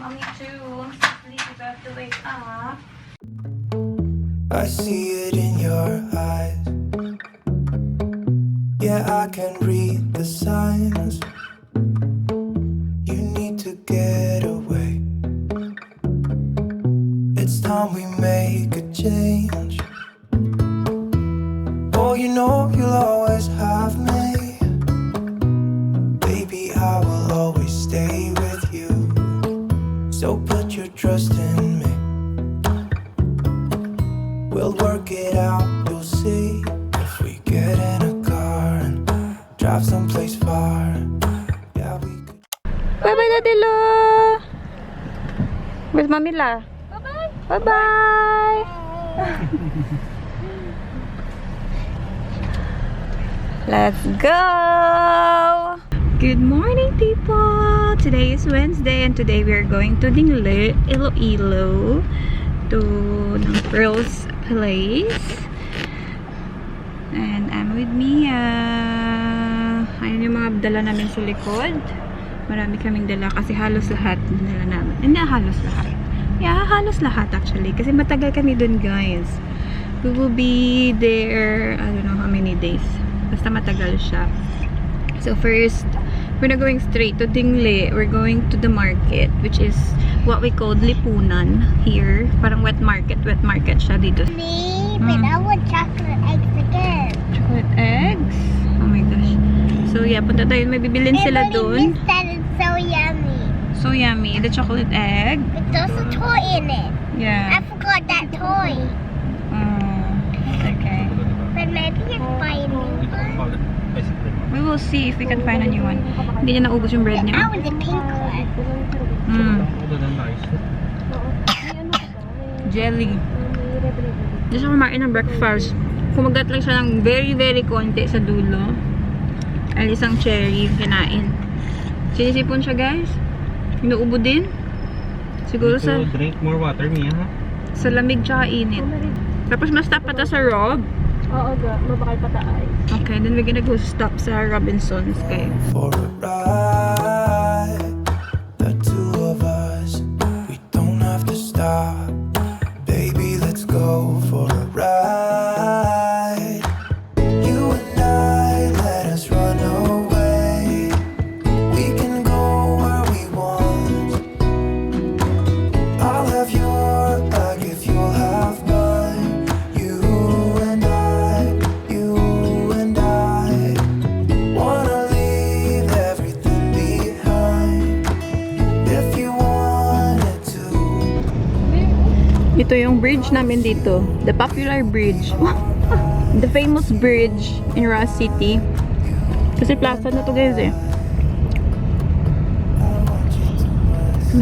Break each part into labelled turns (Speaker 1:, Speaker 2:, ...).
Speaker 1: Mommy too. I'm so sleepy, about to wake up.
Speaker 2: I see it in your eyes. Yeah, I can read the signs. You need to get away. It's time we make a change. Oh, you know you'll always have me. Baby, I will always stay with you. So put your trust in me. We'll work it out, you'll see. If we get in a car and drive someplace far. Yeah, we could.
Speaker 1: Bye-bye, Daddy Lo! Where's Mommy La? Bye-bye! Bye-bye! Let's go! Good morning, people! Today is Wednesday and today we are going to Dingle, Iloilo, to Pearl's place. And I'm with Mia. Ayun yung mga dala namin sa likod. Marami kaming dala kasi halos lahat dala namin. Hindi halos lahat. Yeah, halos lahat actually. Kasi matagal kami dun, guys. We will be there, I don't know how many days. Basta matagal siya. So first, we're not going straight to Dingle. We're going to the market, which is what we call Lipunan here. Parang wet market siya dito.
Speaker 3: But I want chocolate eggs again.
Speaker 1: Chocolate eggs? Oh my gosh. So yeah, punta tayo. May bibilin sila doon.
Speaker 3: That is so yummy.
Speaker 1: So yummy. The chocolate egg.
Speaker 3: But there's a toy in it.
Speaker 1: Yeah.
Speaker 3: I forgot that toy.
Speaker 1: Okay.
Speaker 3: But maybe it's fine.
Speaker 1: We will see if we can find a new one. Hindi niya naubos yung bread
Speaker 3: I
Speaker 1: niya.
Speaker 3: want the pink one.
Speaker 1: Jelly. Diyos ako kumain ng breakfast. Kumagat lang siya ng very, very konti sa dulo. Ay, isang cherry kinain. Sinisipon siya, guys. Inuubo din. Siguro sa
Speaker 4: drink more water, Mia, ha?
Speaker 1: sa lamig tsaka init. Tapos ma-stop pa ta sa Rob.
Speaker 5: Oo, mabakal pataay.
Speaker 1: Okay, then we're gonna go stop sa Robinson's kay.
Speaker 2: For a ride, the two of us, we don't have to stop. Baby, let's go for a ride. You and I, let us run away. We can go where we want. I'll have your back if you'll have mine. You and I wanna leave everything behind. If you wanted to.
Speaker 1: Ito yung bridge namin dito. The popular bridge. The famous bridge in Ross City. Kasi plaza na to, guys, eh.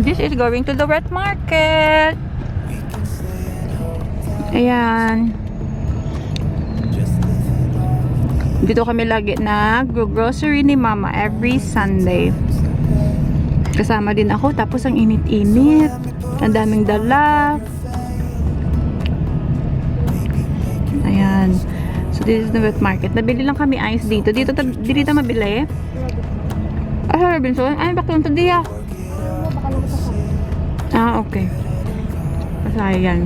Speaker 1: This is going to the wet market. Ayan. Dito kami lagi nag-grocery ni Mama every Sunday. Kasama din ako. Tapos ang init-init. Ang daming dala. Ayan. So this is the wet market. Nabili lang kami ice dito. Dito mabili. Ah, Robinson. Ay, bakit lang to diya? Ah, okay. Ayan.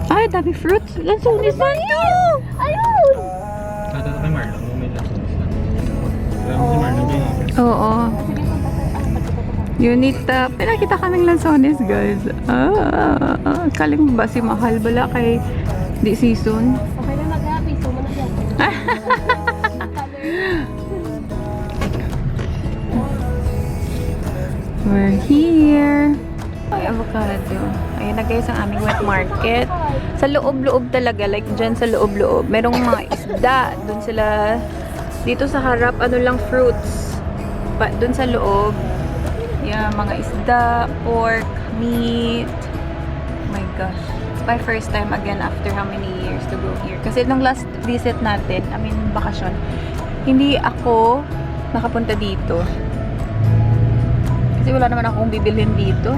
Speaker 1: Ay, dami fruits. Lansones na yun!
Speaker 3: Ayun!
Speaker 4: Tata kay Marlon, may last na. Alam mo si Marlon din.
Speaker 1: Oo. Unita. Pinakita kaming lansones, guys. Kaling ba si Mahal bala kay di season?
Speaker 5: Okay na mag-happy. So, muna yan.
Speaker 1: We're here. Ay, avocado. Ayun na, guys, ang aming wet market. Sa loob-loob talaga. Like, dyan sa loob-loob. Merong mga isda. Doon sila. Dito sa harap, ano lang, fruits. Doon sa loob. Yeah, mga isda, pork, meat. Oh my gosh. It's my first time again after how many years to go here. Kasi nung last visit natin, bakasyon, hindi ako nakapunta dito. Kasi wala naman akong bibilhin dito.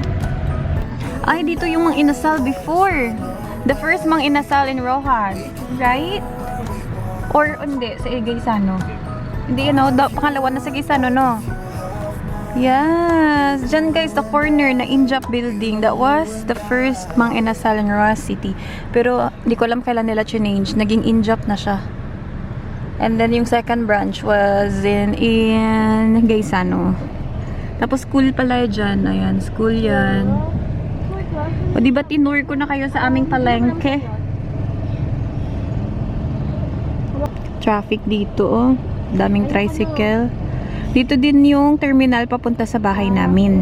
Speaker 1: Ay, dito yung mga inasal before. The first mga inasal in Rojas. Right? Or, hindi, sa Gaisano. Hindi, pangalawa na sa Gaisano, no? Yes! Diyan guys, the corner na Injap building. That was the first Mang Inasal in Roa City. Pero, hindi ko alam kailan nila change. Naging Injap na siya. And then, yung second branch was in Gaisano. Tapos, school pala dyan. Ayan, school yan. O, diba tinur ko na kayo sa aming palengke? Traffic dito, oh. Daming tricycle. Dito din yung terminal papunta sa bahay namin.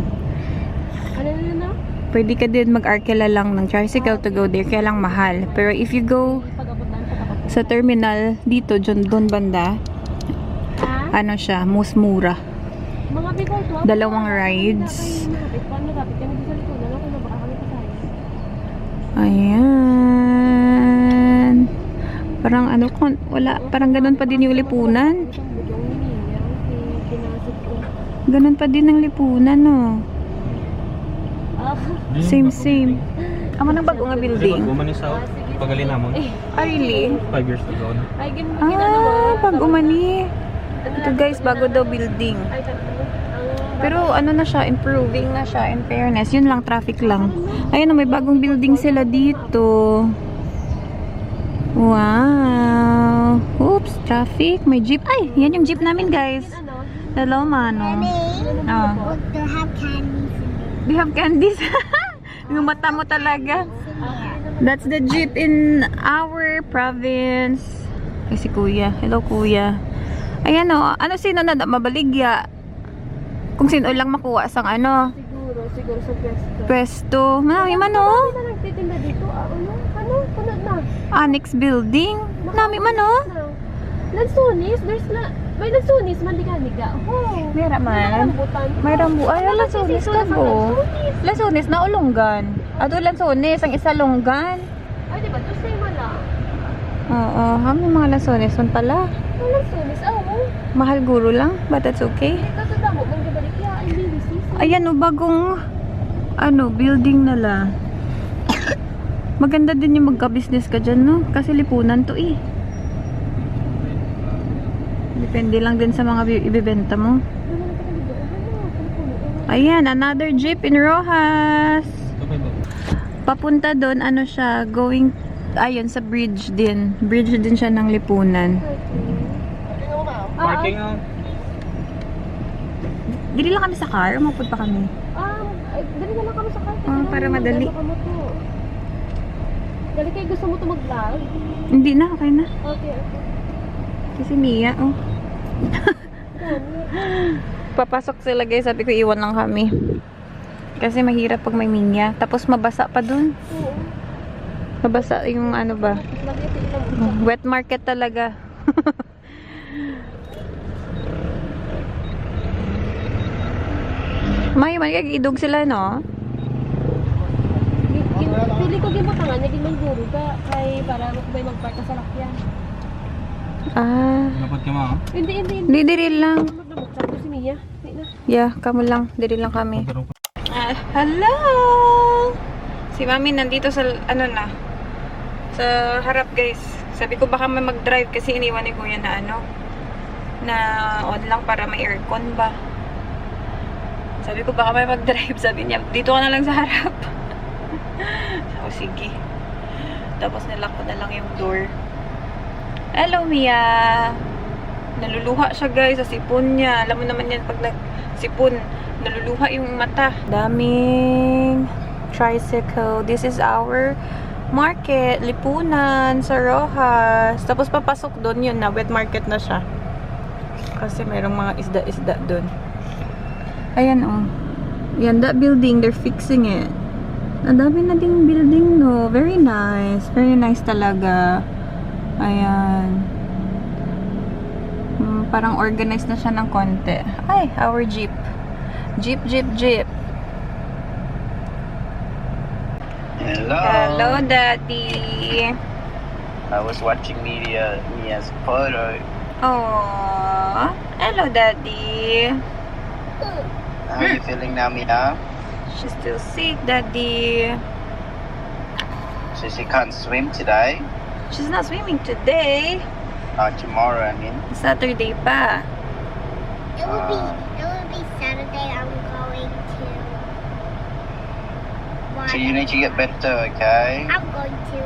Speaker 5: Ano na?
Speaker 1: Pwede ka din mag-arkela lang ng tricycle to go there. Kaya lang mahal. Pero if you go sa terminal dito, doon banda, ano siya, most mura.
Speaker 5: Mga Bicol to.
Speaker 1: Dalawang rides.
Speaker 5: Paano dapat kami dito sa likuran? Ako na baka kami kasaya.
Speaker 1: Ayan. Parang ano, wala, parang ganun pa din yung lipunan. Ganun pa din ang lipunan, no? Same. Amo nang bago nga building.
Speaker 4: Pag umani sa pagalin namon.
Speaker 1: Ah, really?
Speaker 4: 5 years ago.
Speaker 5: Ay,
Speaker 1: Pag umani. Ito guys, bago daw building. Pero ano na siya, improving na siya, in fairness. Yun lang, traffic lang. Ayun, may bagong building sila dito. Wow! Oops, traffic. May jeep. Ay, yan yung jeep namin guys. Hello, Mano. Oh.
Speaker 3: They have candies.
Speaker 1: They have candies. Yung mata mo talaga. That's the jeep in our province. Ay, si Kuya. Hello, Kuya. Ayan o. Ano sino na mabaligya? Kung sino lang makuha sang ano?
Speaker 5: Siguro sa pwesto.
Speaker 1: Pwesto. Manami man o.
Speaker 5: Ano na nagtitinda dito? Ano? Punod na.
Speaker 1: Annex building. Manami man o.
Speaker 5: Lansunis? May lansunis man di ka. Oh.
Speaker 1: Mera man.
Speaker 5: Rambutan.
Speaker 1: May rambu. Ay, lansunis ka po. Lansunis na ulonggan. Ato lansunis. Ang isa longgan.
Speaker 5: Ay, diba? Ito same lang.
Speaker 1: Oo. May mga lansunis man pala.
Speaker 5: Ang lansunis,
Speaker 1: Mahal guro lang. But that's okay.
Speaker 5: Ito sa damo. Mang gabalik ya. Ay, BBC.
Speaker 1: Ayan o, bagong building nila. Maganda din yung magka-business ka dyan, no? Kasi lipunan to eh. Depende lang din sa mga ibibenta mo. Ayan, another jeep in Rojas. Papunta doon, ano siya, going, ayun, sa bridge din. Bridge din siya ng lipunan.
Speaker 4: Parking
Speaker 1: Dili lang kami sa car, umapod pa kami.
Speaker 5: Dali na lang kami sa car.
Speaker 1: Para madali.
Speaker 5: Dali kayo gusto mo ito mag-vlog?
Speaker 1: Hindi na, okay na.
Speaker 5: Okay.
Speaker 1: Kasi Mia, oh. Papasok sila guys, sabi ko iwan lang kami. Kasi mahirap pag may Mia. Tapos mabasa pa dun.
Speaker 5: Oo.
Speaker 1: Mabasa yung ano ba?
Speaker 5: Lagi ito ilang
Speaker 1: Wet market talaga. May idog sila, no?
Speaker 5: Pili ko gibutangan, naging may guro ka kay para makabay mag-park ka sa lakyan.
Speaker 4: Dapat ka ma.
Speaker 5: Hindi.
Speaker 1: Hindi, diril lang.
Speaker 5: Magdamok sa ito si Mia.
Speaker 1: Yeah, kamo lang. Diril lang kami. Hello! Si Mami nandito sa, sa harap guys. Sabi ko baka may mag-drive kasi iniwan ni Kuya na na on lang para may aircon ba. Sabi ko baka may mag-drive. Sabi niya, dito ka na lang sa harap. So, sige. Tapos nilock ko na lang yung door. Hello, Mia! Naluluha siya guys sa sipon niya. Alam mo naman yan pag nagsipon, naluluha yung mata. Daming tricycle. This is our market. Lipunan sa Rojas. Tapos papasok doon yun na. Wet market na siya. Kasi mayroong mga isda-isda doon. Ayan oh. Yan, that building, they're fixing it. Ang dami na ding building, no? Very nice. Very nice talaga. Ayan. Parang organized na siya ng konti. Ay, our jeep. Jeep.
Speaker 6: Hello.
Speaker 1: Hello, Daddy.
Speaker 6: I was watching Mia's photo.
Speaker 1: Oh, hello, Daddy.
Speaker 6: How are you feeling now, Mia?
Speaker 1: She's still sick, Daddy.
Speaker 6: So she can't swim today.
Speaker 1: She's not swimming today.
Speaker 6: Tomorrow, I mean.
Speaker 1: Saturday pa.
Speaker 3: It will be Saturday. I'm
Speaker 6: So you need to get better, okay?
Speaker 3: I'm going to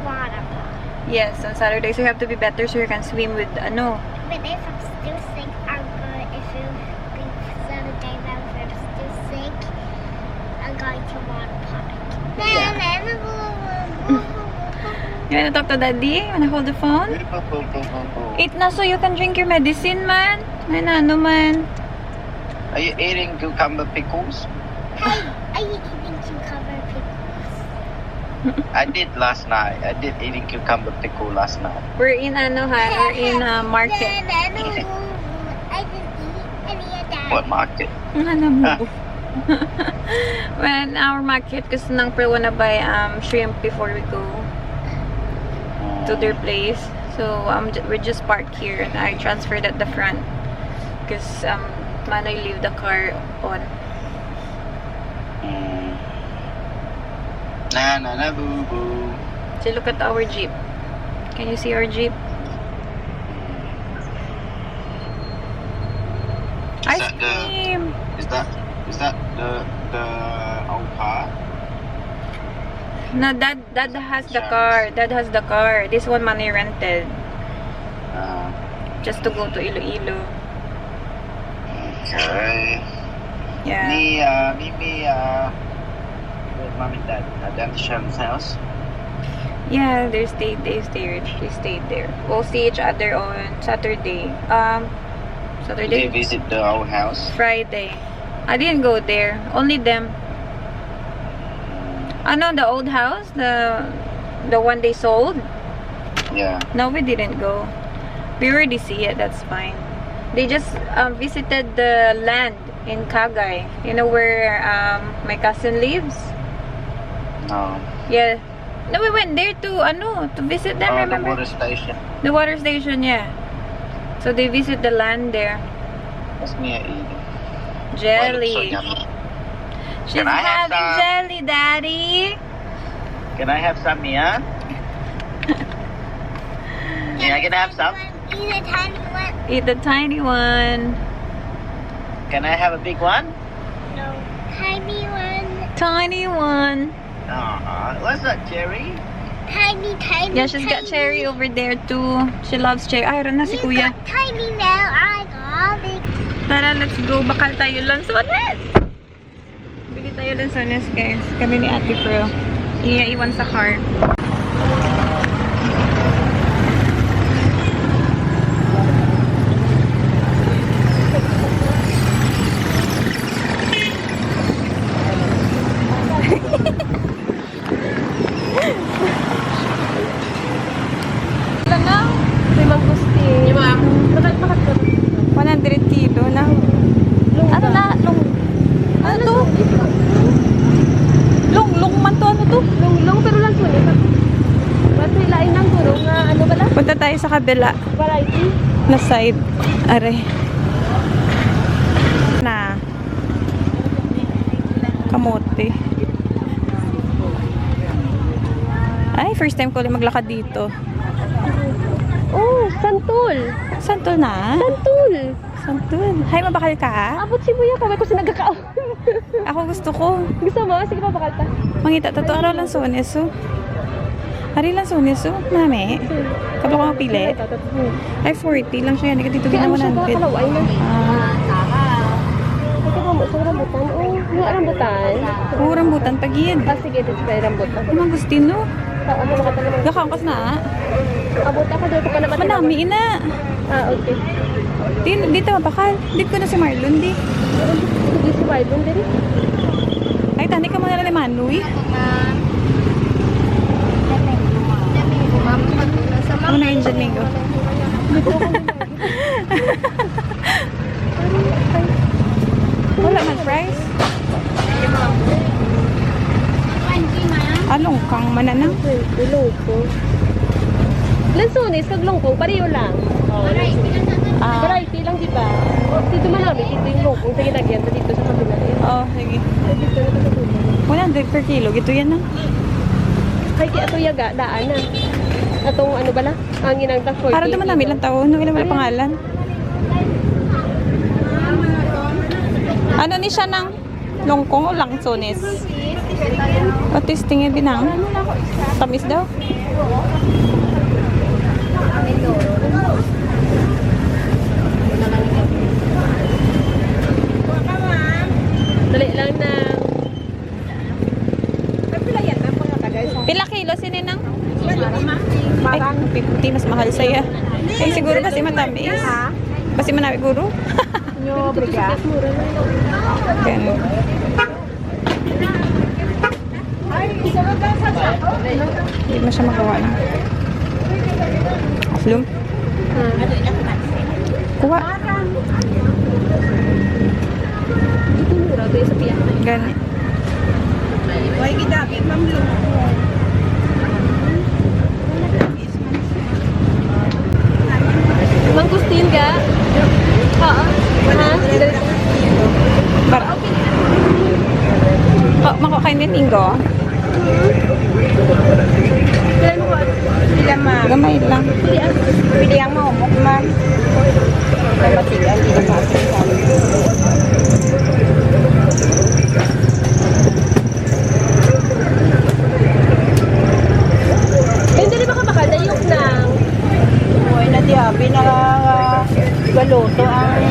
Speaker 3: water park.
Speaker 1: Yes, on Saturdays you have to be better so you can swim with ano.
Speaker 3: But if I'm still sick, I'm going. If you think 7 days out, if I'm still sick, I'm going to water park.
Speaker 1: You wanna talk to daddy? Wanna hold the phone?
Speaker 6: Boo, boo, boo, boo, boo.
Speaker 1: Eat na so you can drink your medicine, man. Ay na, ano man.
Speaker 6: Are you eating cucumber pickles?
Speaker 3: Are you eating cucumber pickles?
Speaker 6: I did last night. I did eating cucumber pickle last night.
Speaker 1: We're in ano ha, we're in market.
Speaker 3: I didn't eat any of that.
Speaker 6: What market?
Speaker 1: Ano mo? When our market, kasi nang pre wanna buy shrimp before we go to their place. So we're just parked here and I transferred at the front because Manoy leave the car on.
Speaker 6: Na na na boo boo.
Speaker 1: So look at our jeep. Can you see our jeep?
Speaker 6: Is
Speaker 1: Ice
Speaker 6: that the
Speaker 1: cream!
Speaker 6: is that the old car?
Speaker 1: No, Dad has the car. Dad has the car. This one Manoy rented just to go to Iloilo.
Speaker 6: Okay.
Speaker 1: Yeah.
Speaker 6: Me with mom and dad at Auntie Sharon's house.
Speaker 1: Yeah, they stayed there. We'll see each other on Saturday.
Speaker 6: They
Speaker 1: Saturday?
Speaker 6: visit the old house.
Speaker 1: Friday. I didn't go there. Only them. Ano, the old house? The one they sold?
Speaker 6: Yeah.
Speaker 1: No, we didn't go. We already see it. That's fine. They just visited the land in Kagay. You know where my cousin lives?
Speaker 6: No.
Speaker 1: Yeah. No, we went there to visit them,
Speaker 6: The
Speaker 1: remember?
Speaker 6: water station.
Speaker 1: The water station, yeah. So they visit the land there.
Speaker 6: That's me eating.
Speaker 1: Jelly.
Speaker 6: Oh, it looks so yummy.
Speaker 1: She's
Speaker 6: Can I have
Speaker 1: having
Speaker 6: some?
Speaker 1: jelly, Daddy.
Speaker 6: Can I have some, Mia? Mia, can I have some?
Speaker 3: Eat a tiny one.
Speaker 1: Eat the tiny one.
Speaker 6: Can I have a big one?
Speaker 3: No. Tiny one.
Speaker 1: Tiny one.
Speaker 6: What's that, cherry?
Speaker 3: Tiny.
Speaker 1: Yeah, she's got cherry over there too. She loves cherry. Ay, ron na si
Speaker 3: You
Speaker 1: Kuya.
Speaker 3: got tiny now. I got big.
Speaker 1: Tara, let's go. Bakal tayo lansones. Bili tayo lansones, guys. Kami ni Ate Pro. Iiwan sa car. Wala na.
Speaker 5: May mangustin. Di ba? Bakit
Speaker 1: 100 kilo na. Ano na? Ano to? Long man to. Ano to?
Speaker 5: Long pero lang po niya. Ba't may lain ng guro nga ano ba lang?
Speaker 1: Punta tayo sa kabila
Speaker 5: Variety.
Speaker 1: na side. Are. Na. Kamote. Ay, first time ko ulit maglakad dito.
Speaker 5: Oh, santol.
Speaker 1: Santol na?
Speaker 5: Santol.
Speaker 1: Santol. Hay, mabakal ka?
Speaker 5: Abot si Buya kaway ko sinagkakao.
Speaker 1: Ako gusto ko.
Speaker 5: Gusto mo? Sige pa, bakal ta.
Speaker 1: Mangita, tato araw lang sones, oh. Ari lang sones, oh. Nami. Kapag ko mapili. Ay, 40 lang siya. Hindi ka dito
Speaker 5: Kaya ano siya
Speaker 1: 100.
Speaker 5: kakalaway na.
Speaker 1: Ah,
Speaker 5: Ay, ka mo sa rambutan. Oh, yung rambutan.
Speaker 1: oh, rambutan pagid.
Speaker 5: Ah, sige, dito sa rambutan.
Speaker 1: Ano mang gustino?
Speaker 5: Ano makatalaman?
Speaker 1: Gakangkas na, ah.
Speaker 5: Abot ako dito pa naman.
Speaker 1: Manami, ina.
Speaker 5: Ah, okay.
Speaker 1: Dito mabakal. Dito ko na si Marlon, di.
Speaker 5: Sige, si Marlon din.
Speaker 1: Ay, tani ka muna lang ni Manoy. Ako na yun dyan, Mingo. Wala man price. Along kang mananang.
Speaker 5: Longkong. Lansones, kag longkong, pareho lang. Variety lang, di ba? Dito malami, dito yung longkong sa ginagyan, dito sa kabila.
Speaker 1: Oh, sige.
Speaker 5: Dito na sa kabila.
Speaker 1: 100 per kilo. Gito yan na.
Speaker 5: Kaya kaya ito yaga, daan na. Atong ano ba na? Ang ginang tang 40.
Speaker 1: Para naman namin lang taon. Nung ilang wala pangalan. Ano ni siya ng Longkong o langsones? Patis tingin binang. Tamis daw.
Speaker 5: Dali lang na.
Speaker 1: Pila kilo sininang? Ay, 50 mas mahal saya. Eh siguro kasi matamis. Kasi manawi guro.
Speaker 5: Nyo, briga.
Speaker 1: Ganun. Hindi mo siya magawa lang. Flum? Kuha.
Speaker 5: Ito mura. Ito sa piyak.
Speaker 1: Gani.
Speaker 5: Mangustin ka? Oo. Ha?
Speaker 1: Para. Oh, makuha kayo ng inggo.
Speaker 5: Kailan mo ko?
Speaker 1: Gamay lang.
Speaker 7: Pilihan mo, mukman. May matigan, hindi na matigan.
Speaker 5: Hindi rin baka makadayok na.
Speaker 7: Uy, na di abi, galuto ang...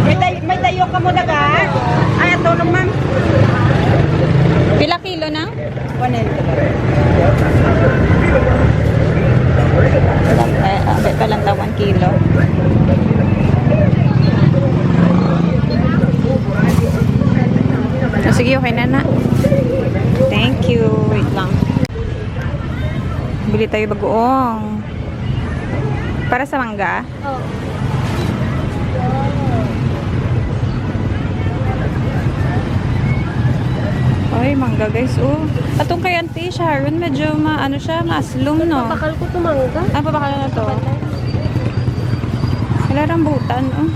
Speaker 7: May tayo ka mo naga? Ay, ito naman.
Speaker 1: Pila kilo na?
Speaker 7: 100.
Speaker 1: Abay pa lang 1 kilo. Oh, sige, okay na na. Thank you. Wait lang. Bili tayo bagoong. Para sa mangga?
Speaker 5: Oo.
Speaker 1: Ay, mangga guys. Oh. Atong kay Auntie Sharon, medyo ano siya, maslum, no?
Speaker 5: Bakal ko tumangga.
Speaker 1: Ah, papakala na to. Wala rambutan, oh.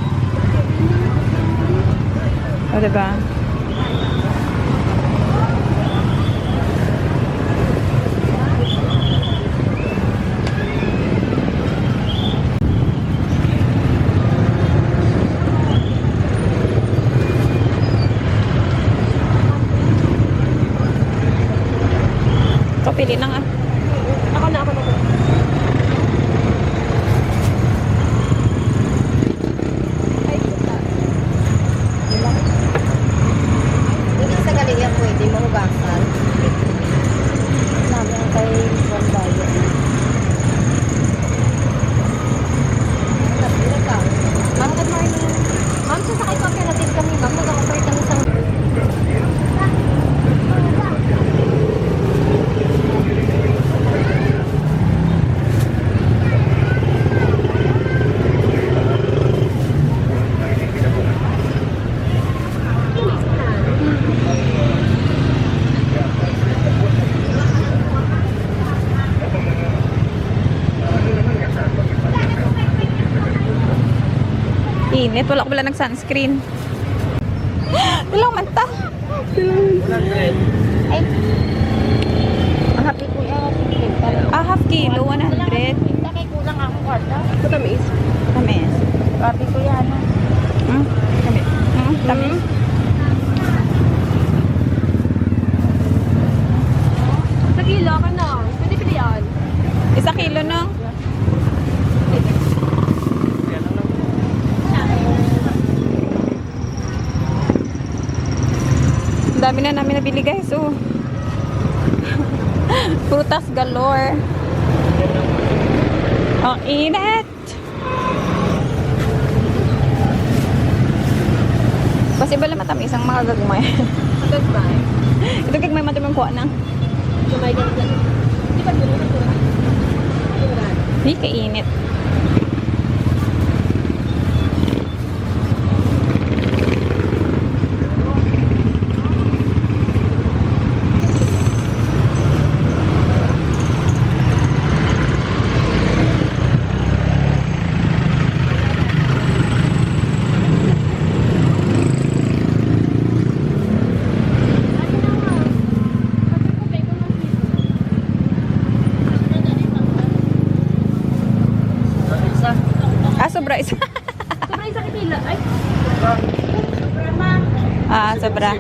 Speaker 1: O, diba? Ito, pili nang ah.
Speaker 5: Ako na.
Speaker 7: Hindi sa galing yan pwede mahugasan. Namin ang kay Juan Bayo.
Speaker 5: Ma'am, good morning. Ma'am, sasakay ko operative kami, ma'am. Nag-offer kami sa...
Speaker 1: Init, wala nag-sunscreen. Ilang manta? Ay,
Speaker 7: Ang happy ko yan.
Speaker 1: half kilo, 100.
Speaker 7: Kaya kulang ako kwarta.
Speaker 5: Matamis.
Speaker 1: Tamis.
Speaker 7: Happy ko yan.
Speaker 1: Tamis. Tamis.
Speaker 5: Sa kilo ka na. Pwede pili yan.
Speaker 1: 1 kilo no? Ang dami na namin nabili guys, oh. Prutas galore. Ang init. Possible matamis ang mga gagmay.
Speaker 5: Goodbye.
Speaker 1: Ito gagmay matamang kuha na.
Speaker 5: Gumay ganito. Di ba dito ito?
Speaker 1: Hindi kainit. Sobra isa.
Speaker 5: Sobra isa kilo. Ay.
Speaker 1: Sobra.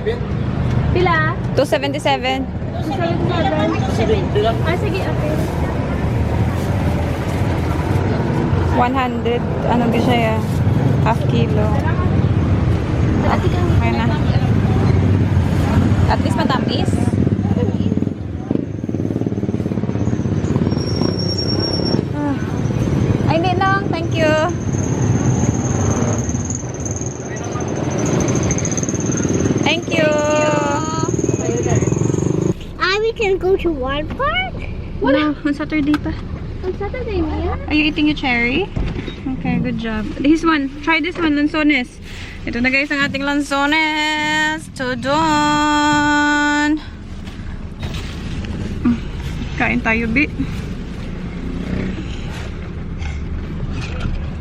Speaker 5: Pila?
Speaker 1: 277.
Speaker 5: 277. Ah, sige, okay.
Speaker 1: 100. Ano ba siya? Half kilo. Okay na. At least matamis. Ay, hindi lang. Thank you. Thank you.
Speaker 3: We can go to one park?
Speaker 1: No, on Saturday pa.
Speaker 5: On Saturday, Mia?
Speaker 1: Are you eating your cherry? Okay, good job. This one. Try this one, lanzones. Ito na guys ang ating lanzones. Tudon. Kain tayo, Bi.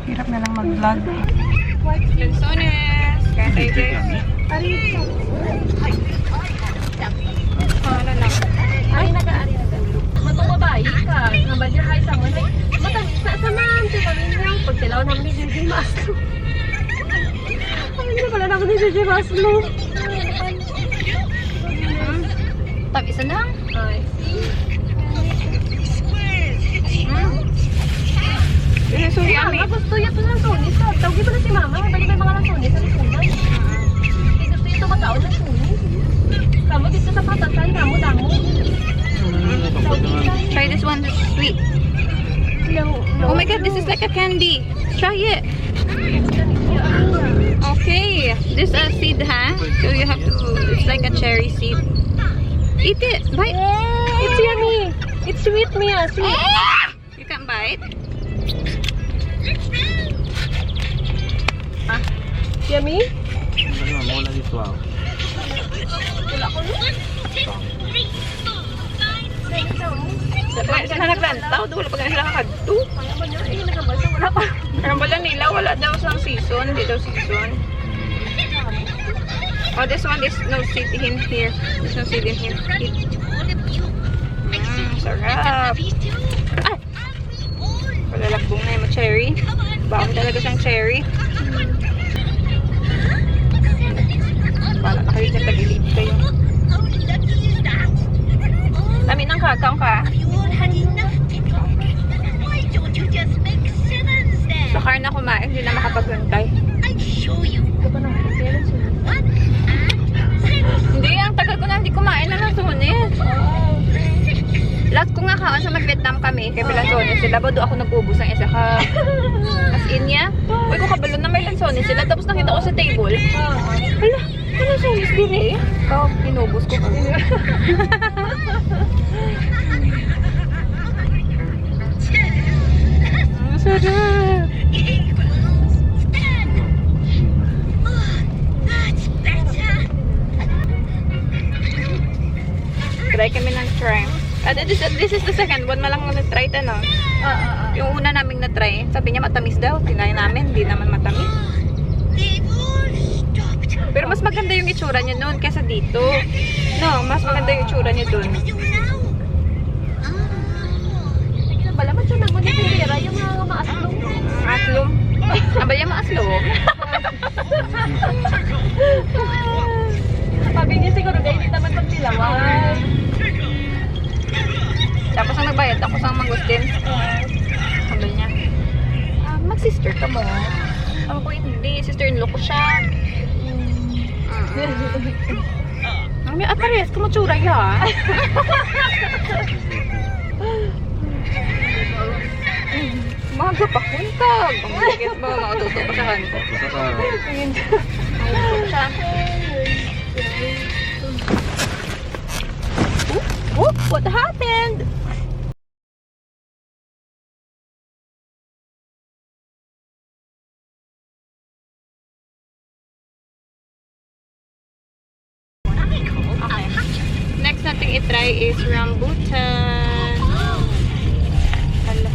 Speaker 1: Hirap na lang mag-vlog. Lanzones. Kain tayo, guys. Ano lang.
Speaker 5: Ay, nag-aari na gano'n. Matumabayi ka. Nga ba niya, sa mga matamis na samahan. Sa kami niya. Pag tilaw namin ni JJ Maslo. Ay, hindi pala na ako ni JJ Maslo.
Speaker 1: Tabi-isa lang.
Speaker 5: Ay,
Speaker 1: So yummy.
Speaker 5: gusto yan ito ng tunis. Tawag pa na si Mama. Balik may mga ng tunis sa likunan. Gusto ito matao ng tunis. Kamu dito sa patasan, damo-damo.
Speaker 1: Try this one. It's sweet. Oh my god, this is like a candy. Try it. Okay. This is a seed, huh? So you have to, it's like a cherry seed. Eat it. Bite.
Speaker 5: It's yummy. It's sweet, Mia. See?
Speaker 1: You can't bite.
Speaker 5: Yummy?
Speaker 4: Wala dito ako.
Speaker 1: Dapat sila naglantaw. Wala pa ganun sila kakadto.
Speaker 5: Wala pa.
Speaker 1: Pero wala nila. Wala daw sa season. Hindi daw season. Oh, this one is no seed in here. There's no seed in here. Eat. Sarap. Ay! Palalabong na yung cherry. Baon talaga siyang cherry. Para na kayo dyan tagilid kayo. Dami ng kakao ka. Bakar na kumain, hindi na makapaghantay. Hindi, ang tagal ko na hindi kumain na lansones. Last ko nga kaon sa mag-Vietnam kami, kay lansones sila. Bado ako nag-ubos ng isa ka. As in niya. Uy, ko kabalo na may lansones sila. Tapos nakita ko sa table. Hala, ano lansones din eh? Oh, inubos ko. Ang sarap. Try kami ng try. This is the second one. Malang na-try ito, no? Yung una naming na-try, sabi niya matamis daw. Tinay namin, hindi naman matamis. Pero mas maganda yung itsura niya noon kaysa dito. No, mas maganda yung itsura niya doon.
Speaker 5: Balaman siya nag-manipira yung mga maaslong.
Speaker 1: Aslom. Abay yung maaslom.
Speaker 5: Sabi niya siguro guys, hindi naman pagtilawan.
Speaker 1: Tapos ang nagbayad ako sa mangustin. Sabi niya, mag-sister ka mo. Sabi ko, hindi. Sister-in-law ko siya. Parehas ka matsura ya. Maga pa kuntag. Ang magigit ba? Makatuto pa sa hanko. Siya. What happened? Next nating itry is rambutan. Hala,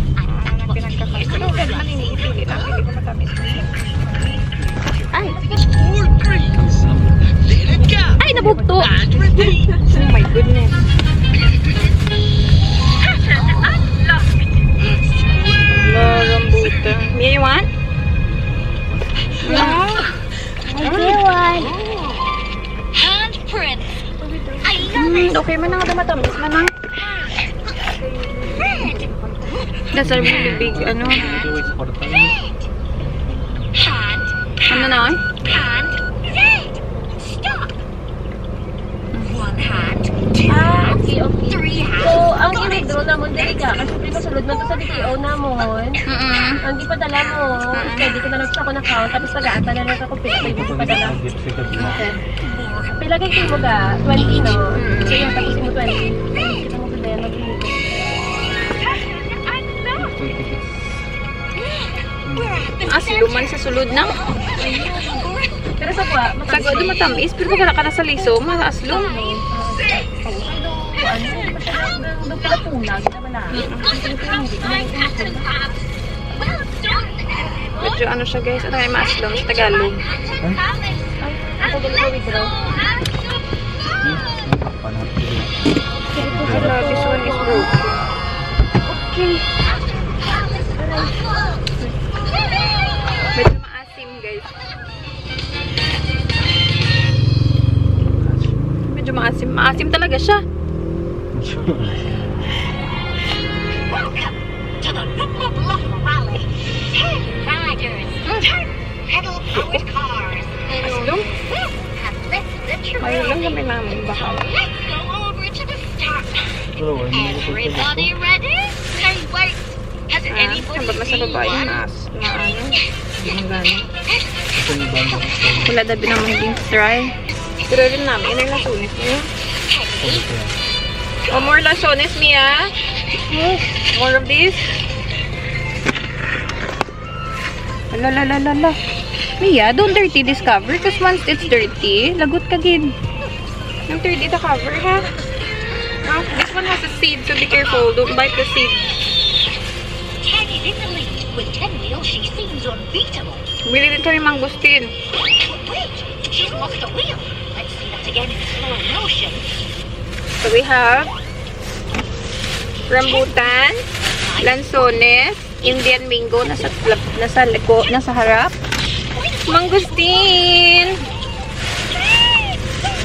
Speaker 1: pinagkakain. Pero agad man iniipili lang. Hindi ko matamis. Ay! Ay, nabugto! Oh my goodness. Rambutan. Mia, you want?
Speaker 3: Yeah. I do want.
Speaker 1: Handprint. okay man nga matamis man ang. That's a really big, ano.
Speaker 4: Ito is portal.
Speaker 1: Ano na eh?
Speaker 5: Ah, okay, okay. So, ang i-withdraw namon dili ka. Kasi kasulod na to sa DTO namon. Ang ipadala mo, pwede ko na lang sa akong account. Tapos pag-aata na lang ako pwede ko ipadala.
Speaker 1: Okay.
Speaker 5: Pilagay ko mo ga, 20 no? So yung tapos mo 20. Kita mo ko din,
Speaker 1: Asluman sa sulod na.
Speaker 5: pero sa kuha,
Speaker 1: Sago do matamis, pero pag ka na sa liso, maaslom.
Speaker 5: ano, doon pala pulag.
Speaker 1: Medyo ano siya guys, ano ay maaslom sa Tagalog.
Speaker 5: Ako dali ko withdraw.
Speaker 1: This one is broken. Okay. Medyo maasim guys. Medyo maasim. Maasim talaga siya. Aslom? Ayun lang kami namin baka.
Speaker 3: Everybody ready? Hey, wait. Has anybody
Speaker 1: Sambat na sa
Speaker 3: seen
Speaker 1: babae
Speaker 3: one?
Speaker 1: na ano. Wala dabi na maging try. Pero rin namin, inay lasones niya. Oh, more lasones, Mia. More of this. Ala. Mia, don't dirty this cover because once it's dirty, lagot ka gid. Don't dirty the cover, ha? Oh, this one has a seed, so be careful. Don't bite the seed.
Speaker 3: Teddy's in the lead. With 10 wheels, she seems unbeatable.
Speaker 1: Bili din kami mangustin.
Speaker 3: Wait, she's lost a wheel. Let's see that again in slow motion.
Speaker 1: So we have rambutan, lansones, Indian mango nasa harap. Mangustin.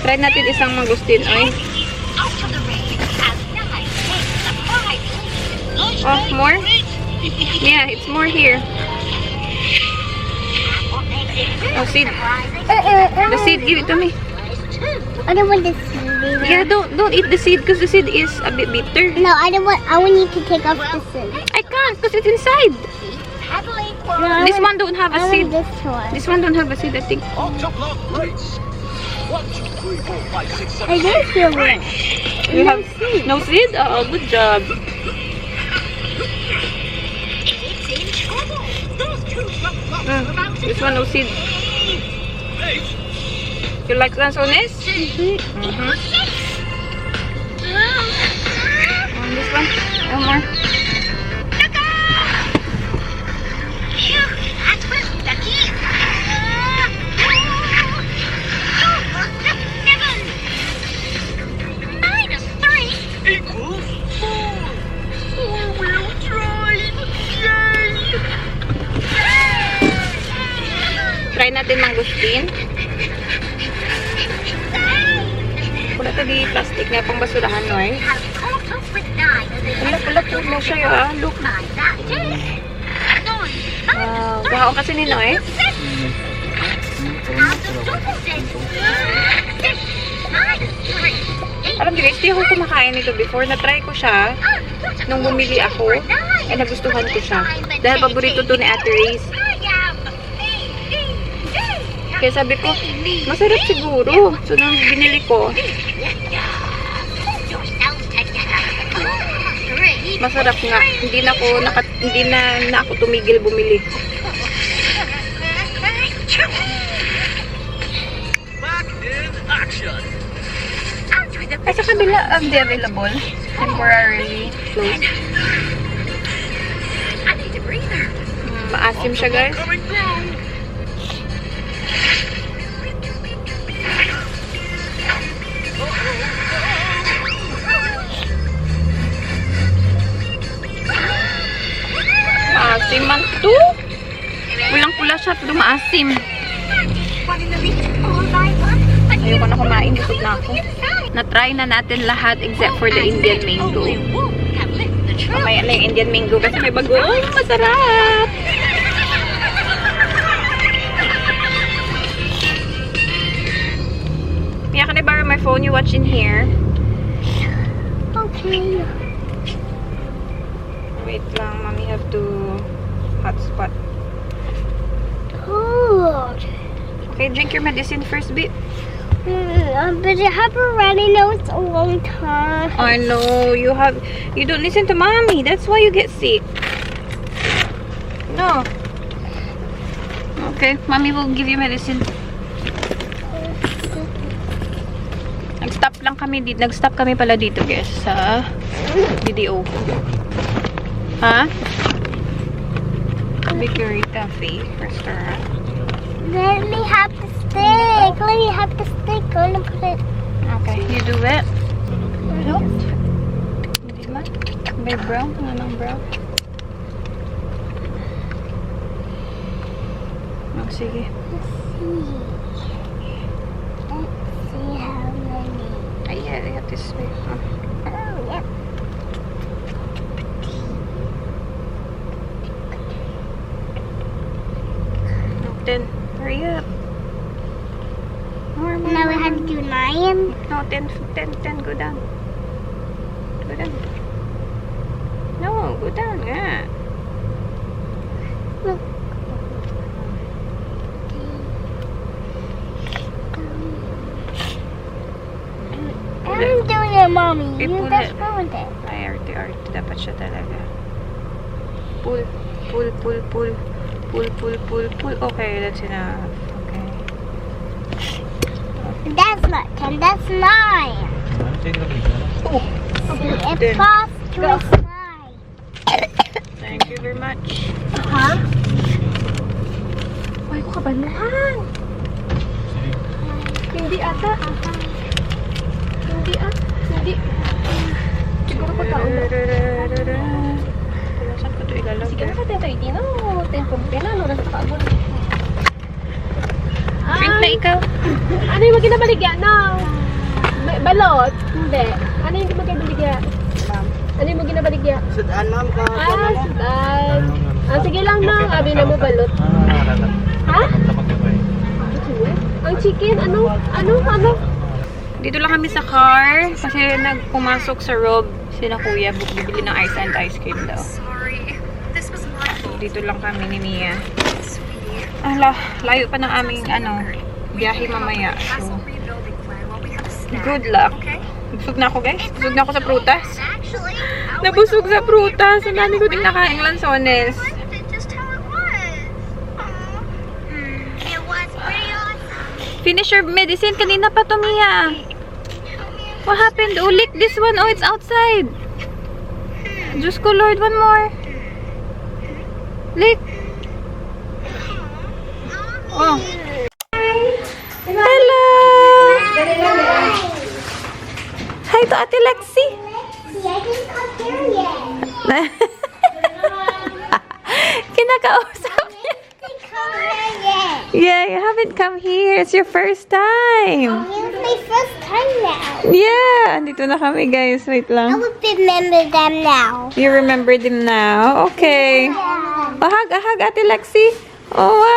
Speaker 1: Try natin isang mangustin, oy.
Speaker 3: Out of the rain as 9 takes the prize.
Speaker 1: Oh, more? Yeah, it's more here.
Speaker 3: What makes it
Speaker 1: Oh, seed.
Speaker 3: surprising?
Speaker 1: The seed, give it to me.
Speaker 3: I don't want this seed.
Speaker 1: Yeah, don't eat the seed because the seed is a bit bitter.
Speaker 3: No, I don't want. I want you to take off the seed.
Speaker 1: I can't because it's inside.
Speaker 3: Pedaling
Speaker 1: This one don't have a seed.
Speaker 3: this one.
Speaker 1: This one don't have a seed, I think.
Speaker 3: I didn't feel it.
Speaker 1: You have no seed? Oh, good job.
Speaker 3: It's in trouble. Those two about to
Speaker 1: This one no seed. You like lansones? This one? No more.
Speaker 3: Phew, that was lucky. -3
Speaker 2: Equals 4. Four-wheel drive. Yay!
Speaker 1: Try natin mangustin. Wala tadi plastic na pang basurahan, no eh.
Speaker 3: Has caught up with 9 as
Speaker 1: Wala mo siya, ah. Look.
Speaker 3: by that is.
Speaker 1: Wow. Bahaw kasi ni Noe. Alam niyo guys, di ako kumakain nito before. Na-try ko siya nung bumili ako. Ay, nagustuhan ko siya. Dahil paborito to ni Ate Reyes. Kaya sabi ko, masarap siguro. So, nung binili ko, masarap nga. Hindi na ako tumigil bumili.
Speaker 2: Back in action.
Speaker 1: Ay, sa kabila, di available. Temporarily closed. Maasim siya, guys.
Speaker 2: Coming through.
Speaker 1: Maasim man to. Pulang-pula siya, pero maasim. Ayoko na kumain, busog na ako. Na-try na natin lahat except for the Indian mango. Mamaya na yung Indian mango kasi may bago. Oh, masarap! Mia, can I borrow my phone? You watch in here?
Speaker 3: Okay.
Speaker 1: Wait lang, mommy have to hotspot.
Speaker 3: Cold.
Speaker 1: Okay, drink your medicine first, babe.
Speaker 3: But I have already known it's a long time.
Speaker 1: I know, you don't listen to mommy. That's why you get sick. No. Okay, mommy will give you medicine. Nag-stop kami pala dito, guys, sa DDO. Ha? Bakery Cafe Restaurant.
Speaker 3: Let me have the stick. Let me have the stick. I'm gonna put it.
Speaker 1: Okay, you do it. Hindi man. May brown? Anong brown? Oh, sige.
Speaker 3: Let's see how many.
Speaker 1: Ay, yeah, this way. Oh.
Speaker 3: Oh, yep.
Speaker 1: Then, hurry up. More.
Speaker 3: Now we have to do 9.
Speaker 1: No, 10, go down. Go down. No, go down, nga.
Speaker 3: Look. I'm doing it, Mommy.
Speaker 1: Okay,
Speaker 3: You
Speaker 1: pull
Speaker 3: just
Speaker 1: it.
Speaker 3: ruined it.
Speaker 1: Ay, arte. Dapat siya talaga. Pull. Pull. Okay, that's enough. Okay.
Speaker 3: That's not 10. That's 9. It
Speaker 1: Then.
Speaker 3: costs to a 9.
Speaker 1: Thank you very much.
Speaker 5: Ha? Ay, ko kabanahan. Hindi ata. Hindi. Siguro ko taon na.
Speaker 1: Saan ko ito ilalagay?
Speaker 5: Sige na ka, 10:30 no? 10:40 no? Nasa kaabon.
Speaker 1: Drink na ikaw.
Speaker 5: Ano yung magkinabaligya? No. Balot? Hindi. Ano yung magkinabaligya? Ano yung magkinabaligya?
Speaker 7: Sudaan, ma'am.
Speaker 5: Sudan. Sige lang na. Abi na mo balot. Ha? Ang chicken? Ano?
Speaker 1: Dito lang kami sa car kasi nagpumasok sa Rob sina kuya bibili ng ice and ice cream daw. Dito lang kami ni Mia. Layo pa ng aming biyahe mamaya. So, good luck. Busog na ako, guys. Busog na ako sa prutas. Nabusog sa prutas. Ang dami ko din nakaing lansones.
Speaker 3: Just how it was. It was pretty awesome.
Speaker 1: Finish your medicine. Kanina pa to, Mia. What happened? Oh, lick this one. Oh, it's outside. Diyos ko, Lord. One more. Lick. Oh. Hello. Hi to Ate Lexi.
Speaker 3: See, I didn't come here yet.
Speaker 1: Kinakausap niya.
Speaker 3: Didn't come here yet.
Speaker 1: Yeah, you haven't come here. It's your first time.
Speaker 3: It's my first time now.
Speaker 1: Yeah, andito na kami, guys. Wait
Speaker 3: I
Speaker 1: lang.
Speaker 3: would remember them now.
Speaker 1: You remember them now? Okay. Oh, hug, Ate Lexi. Oh, wow!